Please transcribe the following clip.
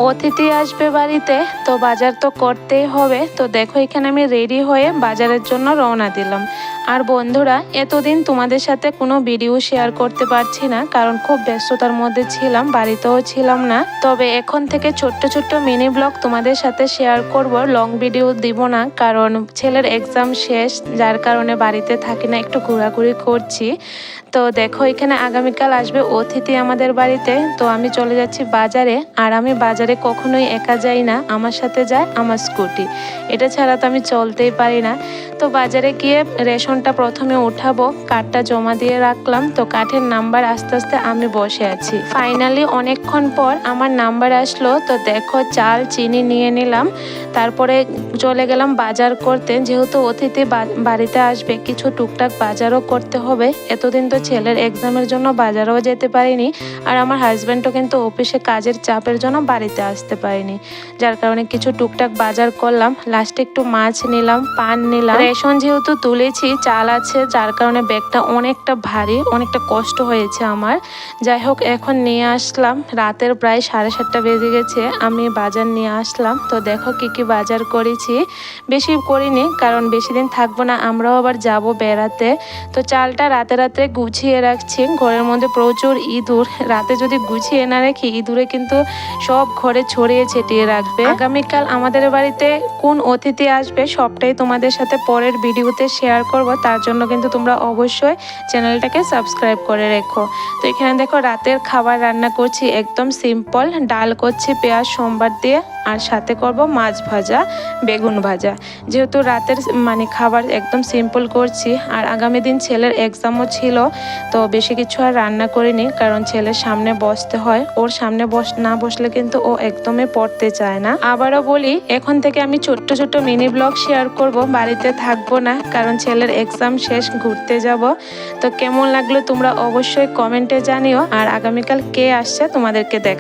অতিথি আসবে বাড়িতে, তো বাজার তো করতেই হবে। তো দেখো এখানে আমি রেডি হয়ে বাজারের জন্য রওনা দিলাম। আর বন্ধুরা, এতদিন তোমাদের সাথে কোনো ভিডিও শেয়ার করতে পারছি না, কারণ খুব ব্যস্ততার মধ্যে ছিলাম, বাড়িতেও ছিলাম না। তবে এখন থেকে ছোট্ট ছোট্ট মিনি ব্লগ তোমাদের সাথে শেয়ার করব, লং ভিডিও দিব না, কারণ ছেলের এক্সাম শেষ, যার কারণে বাড়িতে থাকি না, একটু ঘোরাঘুরি করছি। তো দেখো এখানে আগামীকাল আসবে অতিথি আমাদের বাড়িতে, তো আমি চলে যাচ্ছি বাজারে। আর আমি বাজারে কখনোই একা যাই না, আমার সাথে যায় আমার স্কুটি, এটা ছাড়া তো আমি চলতেই পারি না। তো বাজারে গিয়ে রেশনটা প্রথমে উঠাবো, কার্ডটা জমা দিয়ে রাখলাম। তো কার্ডের নাম্বার আস্তে আস্তে আমি বসে আছি। ফাইনালি অনেকক্ষণ পর আমার নাম্বার আসলো। তো দেখো চাল চিনি নিয়ে নিলাম, তারপরে চলে গেলাম বাজার করতে। যেহেতু অতিথি বাড়িতে আসবে, কিছু টুকটাক বাজারও করতে হবে। এতদিন তো ছেলের এক্সামের জন্য বাজারেও যেতে পারিনি, আর আমার হাজব্যান্ডও কিন্তু অফিসে কাজের চাপের জন্য বাড়িতে আসতে পারিনি, যার কারণে কিছু টুকটাক বাজার করলাম। লাস্টে একটু মাছ নিলাম, পান নিলাম। রেশন যেহেতু তুলেছি, চাল আছে, যার কারণে ব্যাগটা অনেকটা ভারী, অনেকটা কষ্ট হয়েছে আমার। যাই হোক, এখন নিয়ে আসলাম। রাতের প্রায় 7:30 বেজে গেছে, আমি বাজার নিয়ে আসলাম। তো দেখো কি কি বাজার করেছি। বেশি করিনি, কারণ বেশি দিন থাকবো না, আমরাও আবার যাব বেড়াতে। তো চালটা রাতে রাতে গুছিয়ে রাখছি। ঘরের মধ্যে প্রচুর ইঁদুর, রাতে যদি গুছিয়ে না রাখি, ইঁদুরে কিন্তু সব ঘরে ছড়িয়ে ছিটিয়ে রাখবে। আগামীকাল আমাদের বাড়িতে কোন অতিথি আসবে সবটাই তোমাদের সাথে পরের ভিডিওতে শেয়ার করব, তার জন্য কিন্তু তোমরা অবশ্যই চ্যানেলটাকে সাবস্ক্রাইব করে রেখো। তো এখানে দেখো রাতের খাবার রান্না করছি, একদম সিম্পল। ডাল করছি পেঁয়াজ সোমবার দিয়ে, আর সাথে করব মাছ ভাজা, বেগুন ভাজা। যেহেতু রাতের খাবার একদম সিম্পল করছি, আর আগামী দিন ছেলের এক্সামও ছিল, তো বেশি কিছু আর রান্না করিনি, কারণ ছেলের সামনে বসতে হয়। ওর সামনে না বসলে কিন্তু ও একদমই পড়তে চায় না। আবারও বলি, এখন থেকে আমি ছোট্ট ছোট্ট মিনি ব্লগ শেয়ার করব, বাড়িতে থাকবো না, কারণ ছেলের এক্সাম শেষ, ঘুরতে যাব। তো কেমন লাগলো তোমরা অবশ্যই কমেন্টে জানিও, আর আগামীকাল কে আসছে তোমাদেরকে দেখ।